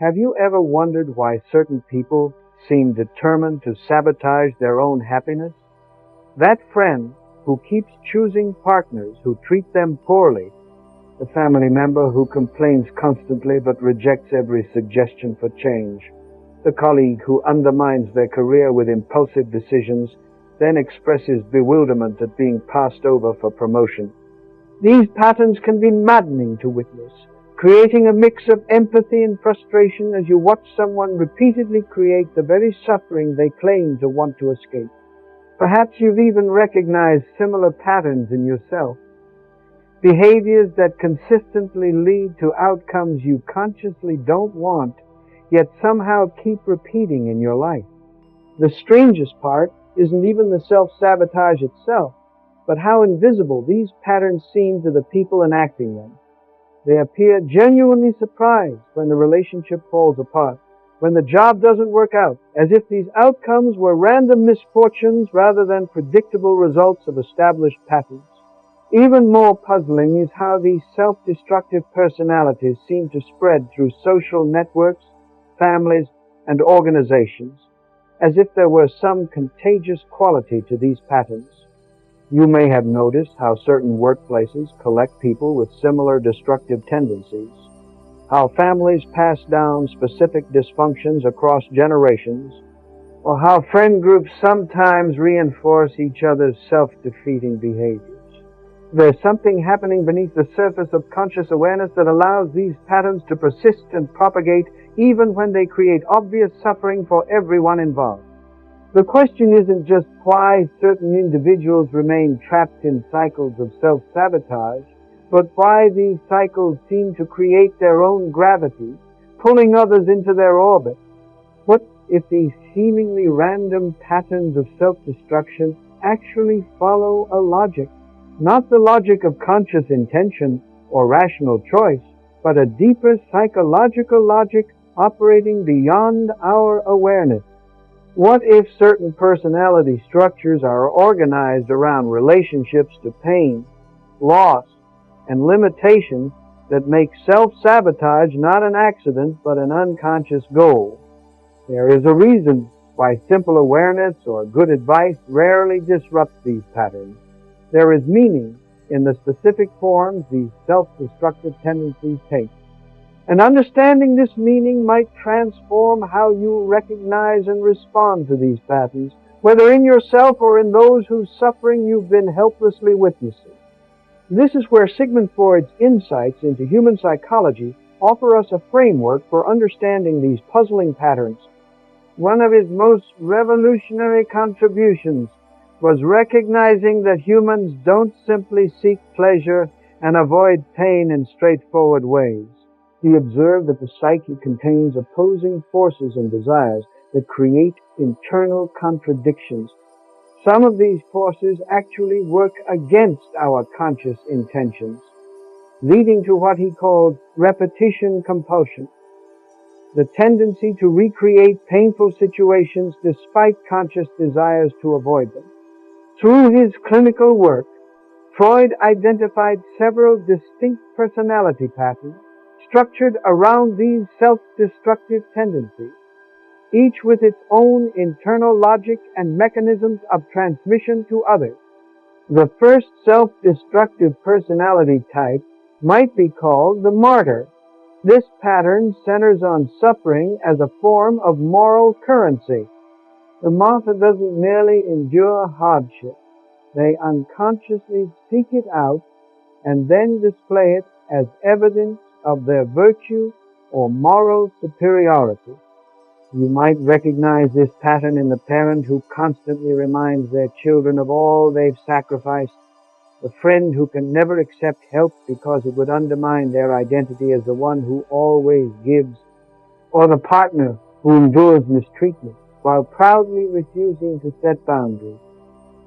Have you ever wondered why certain people seem determined to sabotage their own happiness? That friend who keeps choosing partners who treat them poorly, the family member who complains constantly but rejects every suggestion for change, the colleague who undermines their career with impulsive decisions, then expresses bewilderment at being passed over for promotion. These patterns can be maddening to witness, creating a mix of empathy and frustration as you watch someone repeatedly create the very suffering they claim to want to escape. Perhaps you've even recognized similar patterns in yourself, behaviors that consistently lead to outcomes you consciously don't want, yet somehow keep repeating in your life. The strangest part isn't even the self-sabotage itself, but how invisible these patterns seem to the people enacting them. They appear genuinely surprised when the relationship falls apart, when the job doesn't work out, as if these outcomes were random misfortunes rather than predictable results of established patterns. Even more puzzling is how these self-destructive personalities seem to spread through social networks, families, and organizations, as if there were some contagious quality to these patterns. You may have noticed how certain workplaces collect people with similar destructive tendencies, how families pass down specific dysfunctions across generations, or how friend groups sometimes reinforce each other's self-defeating behaviors. There's something happening beneath the surface of conscious awareness that allows these patterns to persist and propagate even when they create obvious suffering for everyone involved. The question isn't just why certain individuals remain trapped in cycles of self-sabotage, but why these cycles seem to create their own gravity, pulling others into their orbit. What if these seemingly random patterns of self-destruction actually follow a logic? Not the logic of conscious intention or rational choice, but a deeper psychological logic operating beyond our awareness. What if certain personality structures are organized around relationships to pain, loss, and limitations that make self-sabotage not an accident but an unconscious goal? There is a reason why simple awareness or good advice rarely disrupts these patterns. There is meaning in the specific forms these self-destructive tendencies take. And understanding this meaning might transform how you recognize and respond to these patterns, whether in yourself or in those whose suffering you've been helplessly witnessing. This is where Sigmund Freud's insights into human psychology offer us a framework for understanding these puzzling patterns. One of his most revolutionary contributions was recognizing that humans don't simply seek pleasure and avoid pain in straightforward ways. He observed that the psyche contains opposing forces and desires that create internal contradictions. Some of these forces actually work against our conscious intentions, leading to what he called repetition compulsion, the tendency to recreate painful situations despite conscious desires to avoid them. Through his clinical work, Freud identified several distinct personality patterns structured around these self-destructive tendencies, each with its own internal logic and mechanisms of transmission to others. The first self-destructive personality type might be called the martyr. This pattern centers on suffering as a form of moral currency. The martyr doesn't merely endure hardship. They unconsciously seek it out and then display it as evidence of their virtue or moral superiority. You might recognize this pattern in the parent who constantly reminds their children of all they've sacrificed, the friend who can never accept help because it would undermine their identity as the one who always gives, or the partner who endures mistreatment while proudly refusing to set boundaries.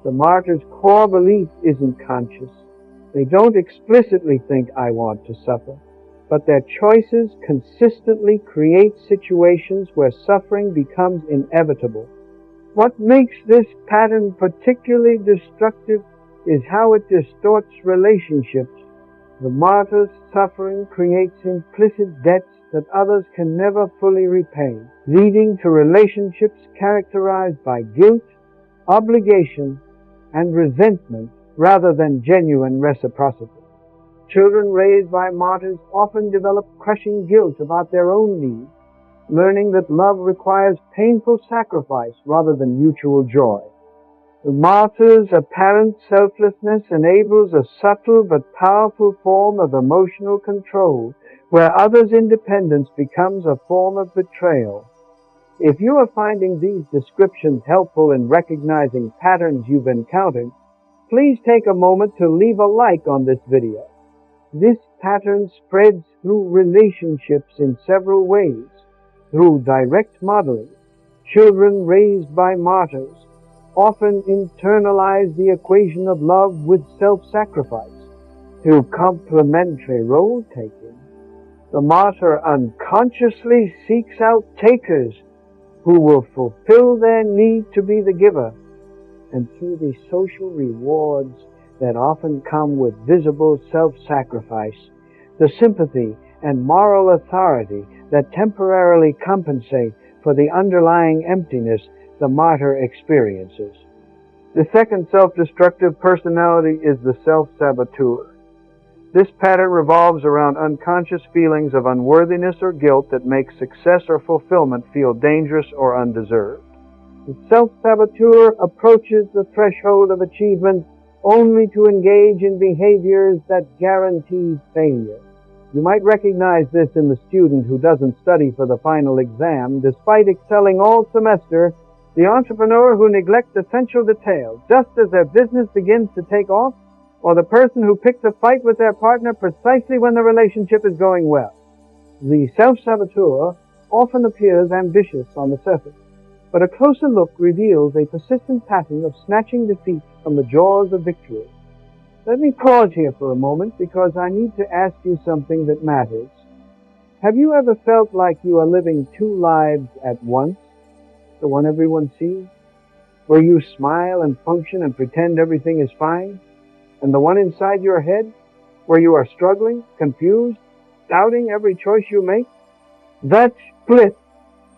The martyr's core belief isn't conscious. They don't explicitly think, "I want to suffer," but their choices consistently create situations where suffering becomes inevitable. What makes this pattern particularly destructive is how it distorts relationships. The martyr's suffering creates implicit debts that others can never fully repay, leading to relationships characterized by guilt, obligation, and resentment rather than genuine reciprocity. Children raised by martyrs often develop crushing guilt about their own needs, learning that love requires painful sacrifice rather than mutual joy. The martyr's apparent selflessness enables a subtle but powerful form of emotional control, where others' independence becomes a form of betrayal. If you are finding these descriptions helpful in recognizing patterns you've encountered, please take a moment to leave a like on this video. This pattern spreads through relationships in several ways. Through direct modeling, children raised by martyrs often internalize the equation of love with self-sacrifice. Through complementary role-taking, the martyr unconsciously seeks out takers who will fulfill their need to be the giver. And through the social rewards that often come with visible self-sacrifice, the sympathy and moral authority that temporarily compensate for the underlying emptiness the martyr experiences. The second self-destructive personality is the self-saboteur. This pattern revolves around unconscious feelings of unworthiness or guilt that make success or fulfillment feel dangerous or undeserved. The self-saboteur approaches the threshold of achievement only to engage in behaviors that guarantee failure. You might recognize this in the student who doesn't study for the final exam despite excelling all semester, the entrepreneur who neglects essential details just as their business begins to take off, or the person who picks a fight with their partner precisely when the relationship is going well. The self-saboteur often appears ambitious on the surface, but a closer look reveals a persistent pattern of snatching defeat from the jaws of victory. Let me pause here for a moment because I need to ask you something that matters. Have you ever felt like you are living two lives at once? The one everyone sees, where you smile and function and pretend everything is fine, and the one inside your head, where you are struggling, confused, doubting every choice you make? That split,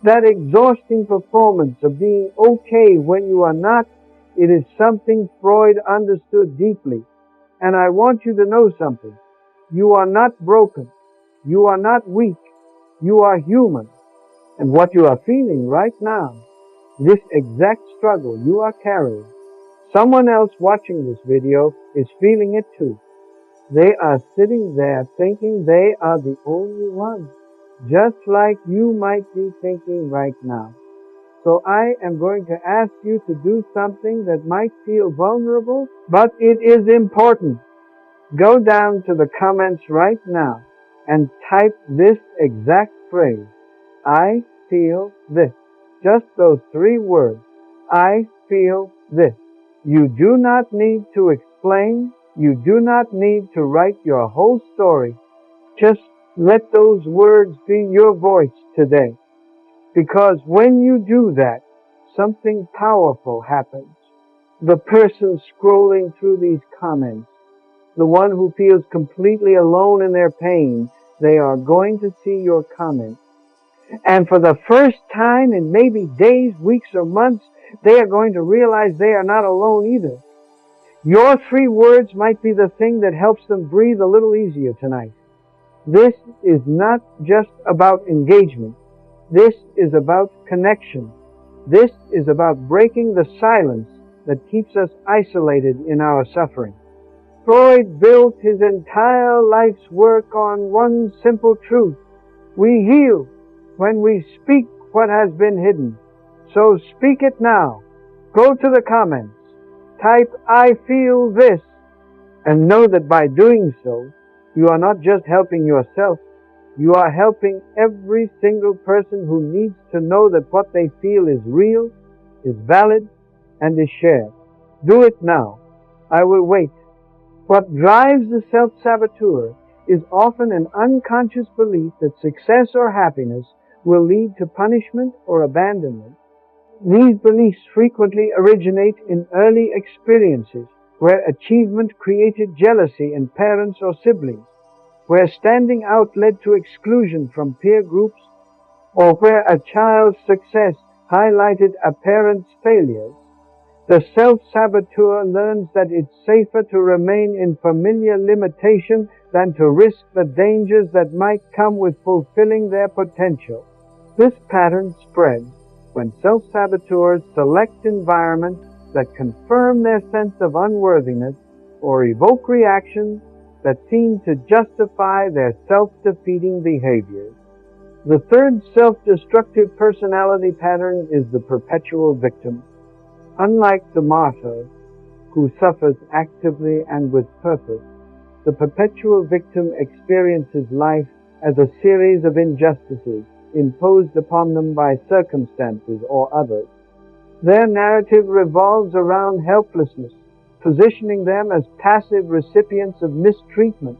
that exhausting performance of being okay when you are not, it is something Freud understood deeply. And I want you to know something. You are not broken. You are not weak. You are human. And what you are feeling right now, this exact struggle you are carrying, someone else watching this video is feeling it too. They are sitting there thinking they are the only one, just like you might be thinking right now. So I am going to ask you to do something that might feel vulnerable, but it is important. Go down to the comments right now and type this exact phrase, I feel this. Just those 3 words, I feel this. You do not need to explain. You do not need to write your whole story. Just let those words be your voice today. Because when you do that, something powerful happens. The person scrolling through these comments, the one who feels completely alone in their pain, they are going to see your comment. And for the first time in maybe days, weeks, or months, they are going to realize they are not alone either. Your 3 words might be the thing that helps them breathe a little easier tonight. This is not just about engagement. This is about connection. This is about breaking the silence that keeps us isolated in our suffering. Freud built his entire life's work on one simple truth. We heal when we speak what has been hidden. So speak it now. Go to the comments. Type, I feel this. And know that by doing so, you are not just helping yourself. You are helping every single person who needs to know that what they feel is real, is valid, and is shared. Do it now. I will wait. What drives the self-saboteur is often an unconscious belief that success or happiness will lead to punishment or abandonment. These beliefs frequently originate in early experiences where achievement created jealousy in parents or siblings, where standing out led to exclusion from peer groups, or where a child's success highlighted a parent's failures, the self-saboteur learns that it's safer to remain in familiar limitation than to risk the dangers that might come with fulfilling their potential. This pattern spreads when self-saboteurs select environments that confirm their sense of unworthiness or evoke reactions that seem to justify their self-defeating behaviors. The third self-destructive personality pattern is the perpetual victim. Unlike the martyr, who suffers actively and with purpose, the perpetual victim experiences life as a series of injustices imposed upon them by circumstances or others. Their narrative revolves around helplessness, positioning them as passive recipients of mistreatment.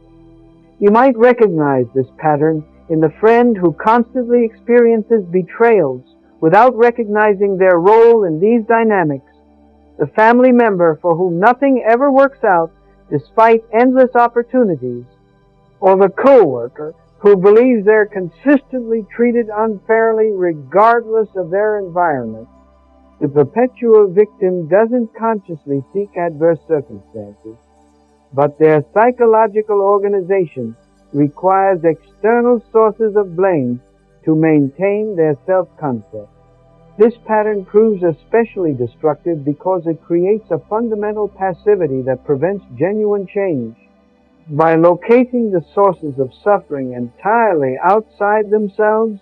You might recognize this pattern in the friend who constantly experiences betrayals without recognizing their role in these dynamics, the family member for whom nothing ever works out despite endless opportunities, or the co-worker who believes they're consistently treated unfairly regardless of their environment. The perpetual victim doesn't consciously seek adverse circumstances, but their psychological organization requires external sources of blame to maintain their self-concept. This pattern proves especially destructive because it creates a fundamental passivity that prevents genuine change. By locating the sources of suffering entirely outside themselves,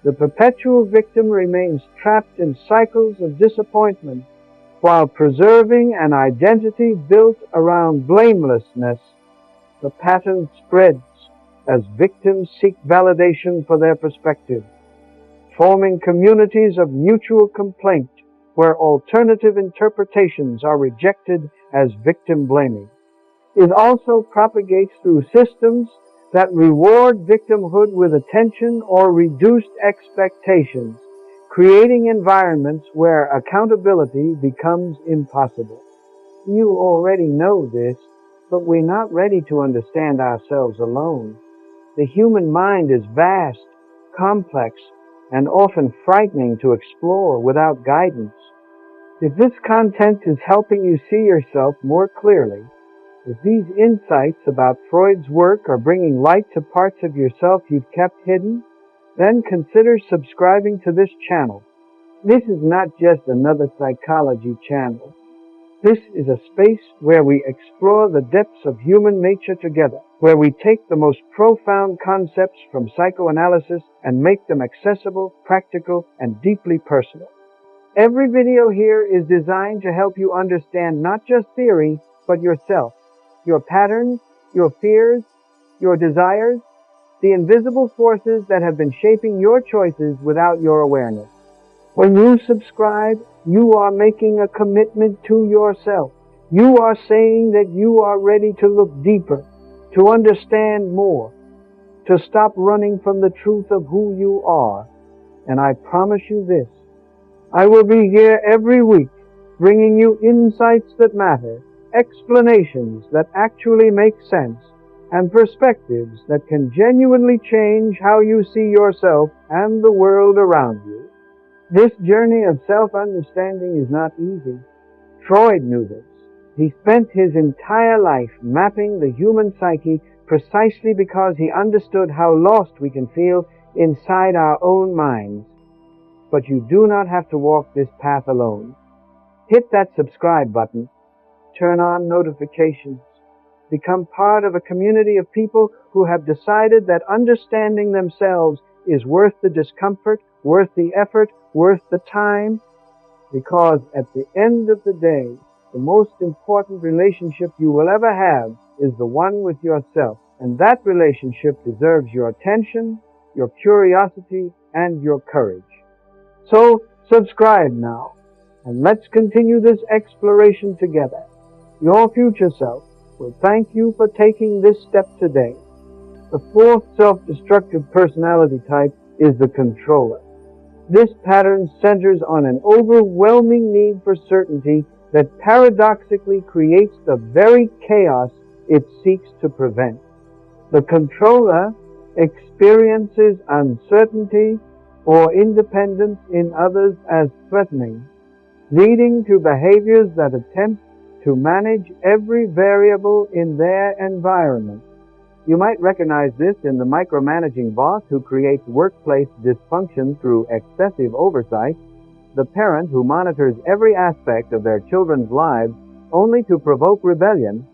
the perpetual victim remains trapped in cycles of disappointment while preserving an identity built around blamelessness. The pattern spreads as victims seek validation for their perspective, forming communities of mutual complaint where alternative interpretations are rejected as victim blaming. It also propagates through systems that reward victimhood with attention or reduced expectations, creating environments where accountability becomes impossible. You already know this, but we're not ready to understand ourselves alone. The human mind is vast, complex, and often frightening to explore without guidance. If this content is helping you see yourself more clearly, if these insights about Freud's work are bringing light to parts of yourself you've kept hidden, then consider subscribing to this channel. This is not just another psychology channel. This is a space where we explore the depths of human nature together, where we take the most profound concepts from psychoanalysis and make them accessible, practical, and deeply personal. Every video here is designed to help you understand not just theory, but yourself, your patterns, your fears, your desires, the invisible forces that have been shaping your choices without your awareness. When you subscribe, you are making a commitment to yourself. You are saying that you are ready to look deeper, to understand more, to stop running from the truth of who you are. And I promise you this, I will be here every week, bringing you insights that matter, explanations that actually make sense, and perspectives that can genuinely change how you see yourself and the world around you. This journey of self-understanding is not easy. Freud knew this. He spent his entire life mapping the human psyche precisely because he understood how lost we can feel inside our own minds. But you do not have to walk this path alone. Hit that subscribe button. Turn on notifications. Become part of a community of people who have decided that understanding themselves is worth the discomfort, worth the effort, worth the time, because at the end of the day, the most important relationship you will ever have is the one with yourself, and that relationship deserves your attention, your curiosity, and your courage. So, subscribe now, and let's continue this exploration together. Your future self will thank you for taking this step today. The fourth self-destructive personality type is the controller. This pattern centers on an overwhelming need for certainty that paradoxically creates the very chaos it seeks to prevent. The controller experiences uncertainty or independence in others as threatening, leading to behaviors that attempt to manage every variable in their environment. You might recognize this in the micromanaging boss who creates workplace dysfunction through excessive oversight, the parent who monitors every aspect of their children's lives only to provoke rebellion,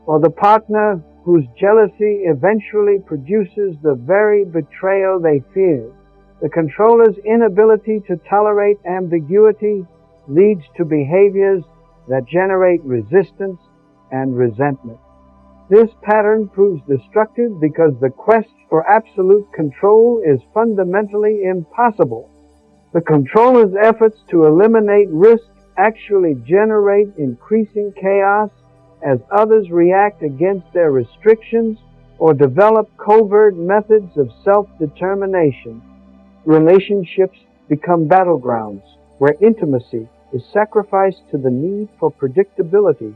or the partner whose jealousy eventually produces the very betrayal they feared. The controller's inability to tolerate ambiguity leads to behaviors that generate resistance and resentment. This pattern proves destructive because the quest for absolute control is fundamentally impossible. The controller's efforts to eliminate risk actually generate increasing chaos as others react against their restrictions or develop covert methods of self-determination. Relationships become battlegrounds where intimacy is sacrificed to the need for predictability.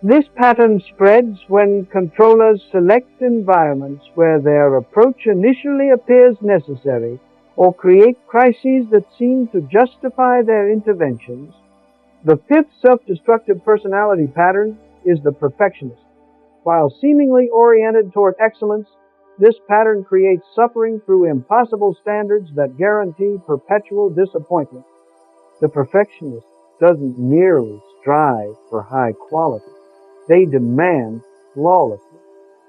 This pattern spreads when controllers select environments where their approach initially appears necessary or create crises that seem to justify their interventions. The fifth self-destructive personality pattern is the perfectionist. While seemingly oriented toward excellence, this pattern creates suffering through impossible standards that guarantee perpetual disappointment. The perfectionist doesn't merely strive for high quality. They demand flawlessness,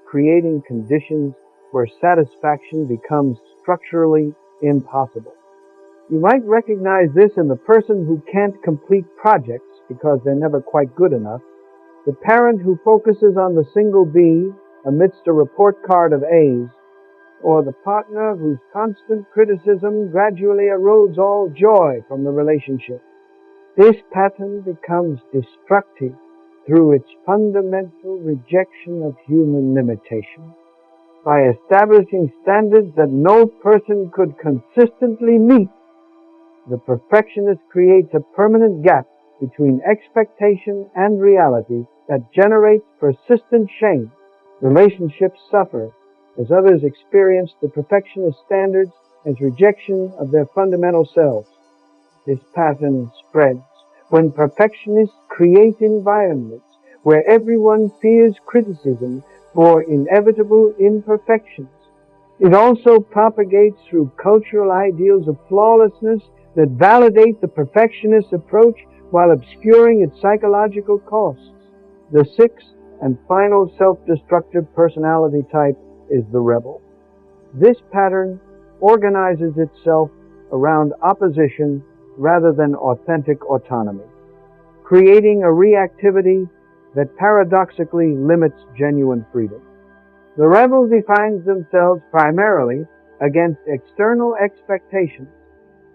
creating conditions where satisfaction becomes structurally impossible. You might recognize this in the person who can't complete projects because they're never quite good enough, the parent who focuses on the single B amidst a report card of A's, or the partner whose constant criticism gradually erodes all joy from the relationship. This pattern becomes destructive through its fundamental rejection of human limitation. By establishing standards that no person could consistently meet, the perfectionist creates a permanent gap between expectation and reality that generates persistent shame. Relationships suffer as others experience the perfectionist standards as rejection of their fundamental selves. This pattern spreads when perfectionists create environments where everyone fears criticism for inevitable imperfections. It also propagates through cultural ideals of flawlessness that validate the perfectionist approach while obscuring its psychological costs. The sixth and final self-destructive personality type is the rebel. This pattern organizes itself around opposition rather than authentic autonomy, creating a reactivity that paradoxically limits genuine freedom. The rebel defines themselves primarily against external expectations,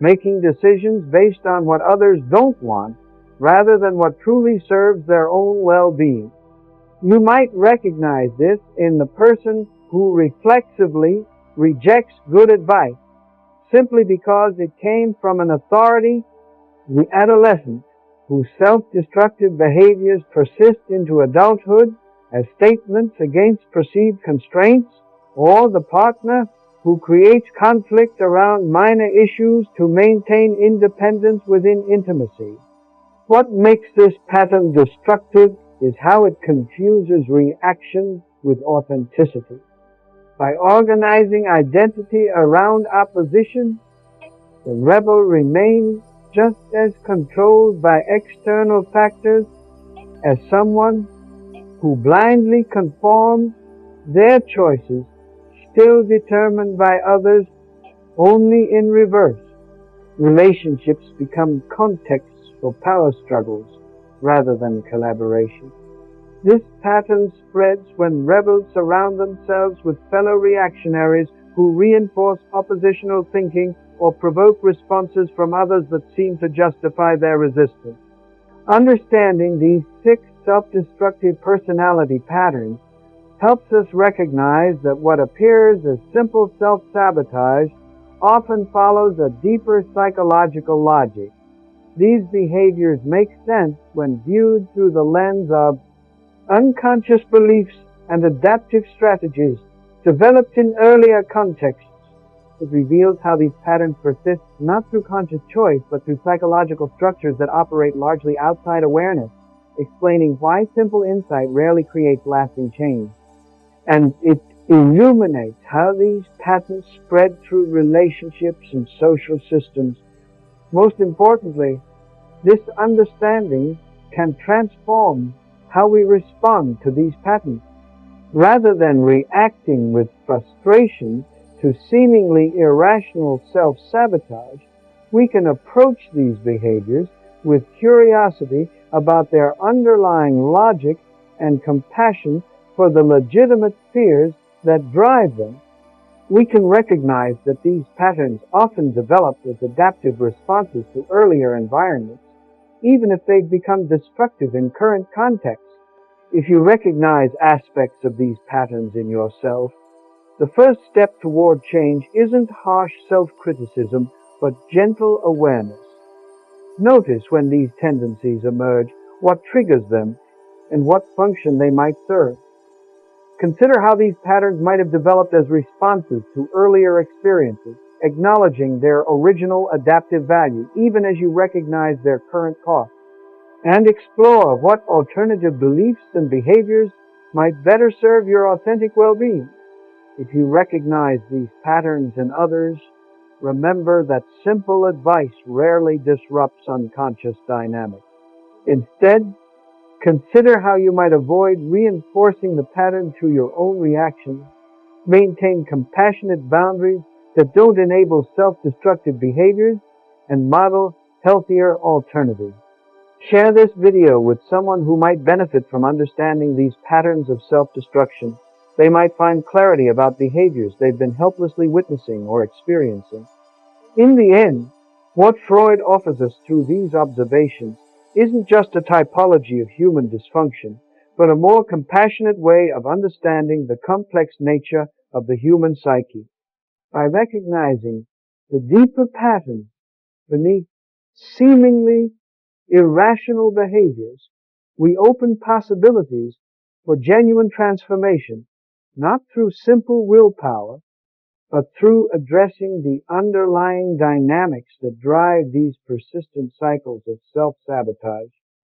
making decisions based on what others don't want rather than what truly serves their own well-being. You might recognize this in the person who reflexively rejects good advice simply because it came from an authority, the adolescent whose self-destructive behaviors persist into adulthood as statements against perceived constraints, or the partner who creates conflict around minor issues to maintain independence within intimacy. What makes this pattern destructive is how it confuses reaction with authenticity. By organizing identity around opposition, the rebel remains just as controlled by external factors as someone who blindly conforms, their choices still determined by others, only in reverse. Relationships become contexts for power struggles rather than collaboration. This pattern spreads when rebels surround themselves with fellow reactionaries who reinforce oppositional thinking or provoke responses from others that seem to justify their resistance. Understanding these 6 self-destructive personality patterns helps us recognize that what appears as simple self-sabotage often follows a deeper psychological logic. These behaviors make sense when viewed through the lens of unconscious beliefs and adaptive strategies Developed in earlier contexts, it reveals how these patterns persist not through conscious choice, but through psychological structures that operate largely outside awareness, explaining why simple insight rarely creates lasting change. And it illuminates how these patterns spread through relationships and social systems. Most importantly, this understanding can transform how we respond to these patterns. Rather than reacting with frustration to seemingly irrational self-sabotage, we can approach these behaviors with curiosity about their underlying logic and compassion for the legitimate fears that drive them. We can recognize that these patterns often develop as adaptive responses to earlier environments, even if they've become destructive in current contexts. If you recognize aspects of these patterns in yourself, the first step toward change isn't harsh self-criticism, but gentle awareness. Notice when these tendencies emerge, what triggers them, and what function they might serve. Consider how these patterns might have developed as responses to earlier experiences, acknowledging their original adaptive value, even as you recognize their current cost. And explore what alternative beliefs and behaviors might better serve your authentic well-being. If you recognize these patterns in others, remember that simple advice rarely disrupts unconscious dynamics. Instead, consider how you might avoid reinforcing the pattern through your own reactions. Maintain compassionate boundaries that don't enable self-destructive behaviors, and model healthier alternatives. Share this video with someone who might benefit from understanding these patterns of self-destruction. They might find clarity about behaviors they've been helplessly witnessing or experiencing. In the end, what Freud offers us through these observations isn't just a typology of human dysfunction, but a more compassionate way of understanding the complex nature of the human psyche. By recognizing the deeper patterns beneath seemingly irrational behaviors, we open possibilities for genuine transformation, not through simple willpower, but through addressing the underlying dynamics that drive these persistent cycles of self-sabotage.